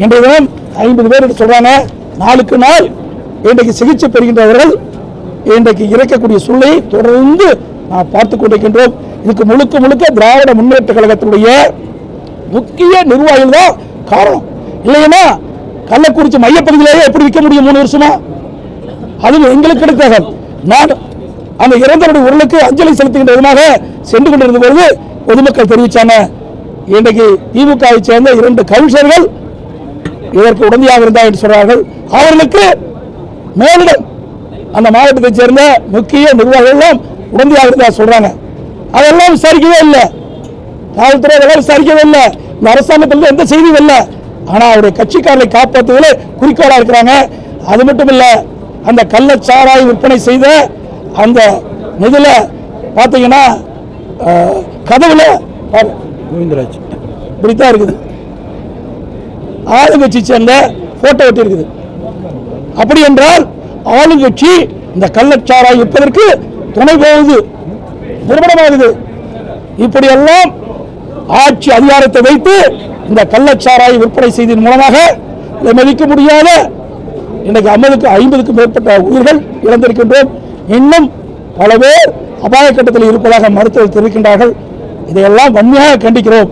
இன்றைய தினம் 50 பேர் சொல்றாங்க. நாளுக்கு நாள் இன்றைக்கு சிகிச்சை பெறுகின்றவர்கள் இன்றைக்கு இறக்கக்கூடிய சூழ்நிலையை தொடர்ந்து நாம் பார்த்துக் கொண்டிருக்கின்றோம். இதுக்கு முழுக்க முழுக்க திராவிட முன்னேற்ற கழகத்தினுடைய முக்கிய நிர்வாகிகள் தான் காரணம். இல்லைன்னா கள்ளக்குறிச்சி மையப்பகுதியிலேயே எப்படி விற்க முடியும் 3 வருஷமா? அதுவும் எங்களுக்கு கிடைத்த நான் அந்த இறந்தவருடைய உடலுக்கு அஞ்சலி செலுத்துகின்ற விதமாக சென்று கொண்டிருந்த பொழுது பொதுமக்கள் தெரிவித்தாங்க. இன்றைக்கு திமுகவை சேர்ந்த 2 கவுன்சிலர்கள் இதற்கு உடந்தையாக இருந்தார் என்று சொல்றார்கள். அவர்களுக்கு மேலிடம் அந்த மாவட்டத்தை சேர்ந்த முக்கிய நிர்வாகிகள் எல்லாம் உடந்தையாக இருந்தார் சொல்றாங்க. அதெல்லாம் விசாரிக்கவே இல்லை. காவல்துறை அதெல்லாம் விசாரிக்கவே இல்லை. இந்த அரசாங்கத்தில் எந்த செய்தியும் இல்லை. ஆனால் அவருடைய கட்சிக்காரரை காப்பாற்றுவதில் குறிக்கோளாக இருக்கிறாங்க. அது மட்டும் இல்லை, அந்த கள்ளச்சாராய் விற்பனை செய்த அந்த நிதியில பார்த்தீங்கன்னா கதவுல கோவிந்தராஜ் இப்படித்தான் இருக்குது. ஆளுங்கட்சி சேர்ந்த போட்டோ ஒட்டி இருக்குது. அப்படி என்றால் ஆளுங்கட்சி இந்த கள்ளச்சாராய் விற்பதற்கு துணை போகுது, நிறுவனமாகுது. இப்படியெல்லாம் ஆட்சி அதிகாரத்தை வைத்து இந்த கள்ளச்சாராய் விற்பனை செய்ததன் மூலமாக மதிக்க முடியாத இன்னைக்கு 50க்கும் மேற்பட்ட உயிர்கள் இழந்திருக்கின்றோம். இன்னும் பல பேர் அபாய கட்டத்தில் இருப்பதாக மருத்துவர்கள் தெரிவிக்கின்றார்கள். இதையெல்லாம் வன்மையாக கண்டிக்கிறோம்.